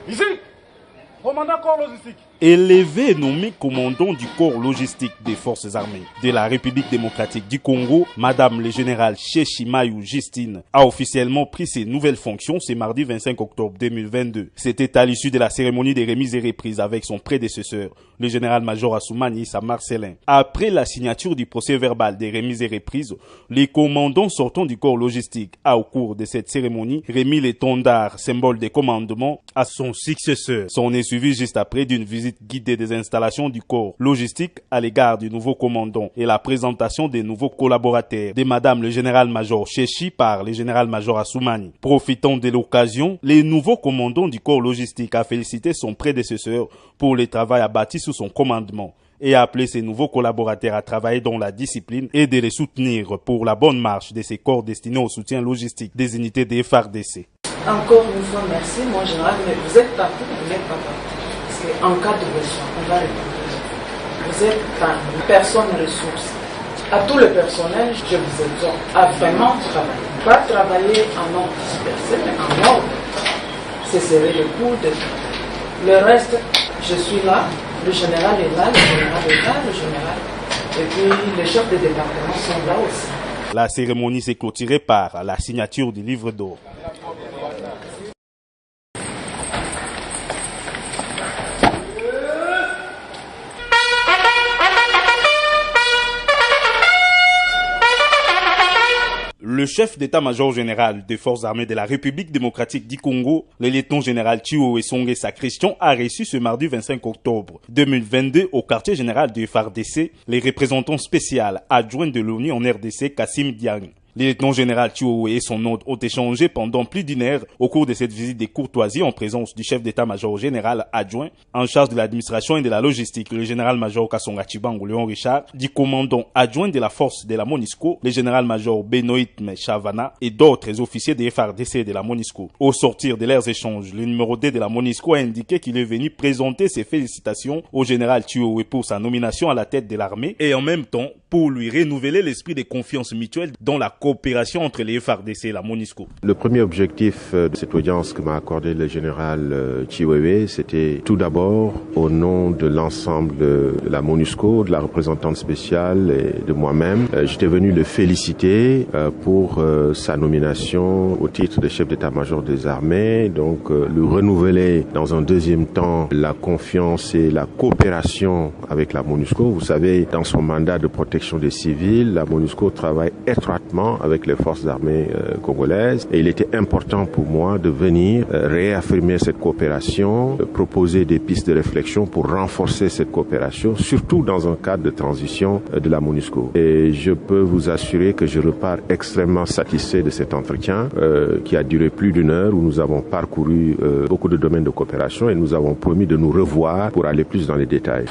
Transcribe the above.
Ici, commandant corps logistique. Élevé et nommé commandant du corps logistique des forces armées de la République démocratique du Congo, Madame le général Tshimayou Justine a officiellement pris ses nouvelles fonctions ce mardi 25 octobre 2022. C'était à l'issue de la cérémonie des remises et reprises avec son prédécesseur, le général-major Assoumani Issa Marcellin. Après la signature du procès verbal des remises et reprises, les commandants sortants du corps logistique a, au cours de cette cérémonie, remis l'étendard, symbole de commandement, à son successeur. S'en est suivi juste après d'une visite guidée des installations du corps logistique à l'égard du nouveau commandant et la présentation des nouveaux collaborateurs de Madame le général-major Chechi par le général-major Assoumani. Profitant de l'occasion, le nouveau commandant du corps logistique a félicité son prédécesseur pour le travail abattu sous son commandement et a appelé ses nouveaux collaborateurs à travailler dans la discipline et de les soutenir pour la bonne marche de ces corps destinés au soutien logistique des unités des FARDC. Encore une fois, merci, mon général, mais vous êtes partout, vous n'êtes pas partout. Parce qu'en cas de besoin, on va répondre. Vous êtes une personne ressource. À tout le personnel, je vous exhorte à vraiment travailler. Pas travailler en ordre dispersé, mais en ordre. Ce serait le coup de tout. Le reste, je suis là, le général est là, le général est là, le général. Et puis les chefs de département sont là aussi. La cérémonie s'est clôturée par la signature du livre d'or. Le chef d'état-major général des forces armées de la République démocratique du Congo, le lieutenant-général Chiwewe Songé Sacristion, a reçu ce mardi 25 octobre 2022 au quartier général du FARDC les représentants spéciaux adjoints de l'ONU en RDC, Kassim Diagne. Le lieutenant-général Chiwewe et son hôte ont échangé pendant plus d'une heure au cours de cette visite de courtoisie en présence du chef d'état-major général adjoint en charge de l'administration et de la logistique, le général-major Kassonga Chibangu Léon Richard, du commandant adjoint de la force de la MONUSCO, le général-major Benoît Chavana et d'autres officiers des FARDC de la MONUSCO. Au sortir de leurs échanges, le numéro 2 de la MONUSCO a indiqué qu'il est venu présenter ses félicitations au général Chiwewe pour sa nomination à la tête de l'armée et en même temps pour lui renouveler l'esprit de confiance mutuelle dans la coopération entre les FARDC et la MONUSCO. Le premier objectif de cette audience que m'a accordé le général Chiwewe, c'était tout d'abord au nom de l'ensemble de la MONUSCO, de la représentante spéciale et de moi-même. J'étais venu le féliciter pour sa nomination au titre de chef d'état-major des armées, donc lui renouveler dans un deuxième temps la confiance et la coopération avec la MONUSCO. Vous savez, dans son mandat de protection des civils, la MONUSCO travaille étroitement avec les forces armées congolaises et il était important pour moi de venir réaffirmer cette coopération, proposer des pistes de réflexion pour renforcer cette coopération, surtout dans un cadre de transition de la MONUSCO. Et je peux vous assurer que je repars extrêmement satisfait de cet entretien qui a duré plus d'une heure où nous avons parcouru beaucoup de domaines de coopération et nous avons promis de nous revoir pour aller plus dans les détails.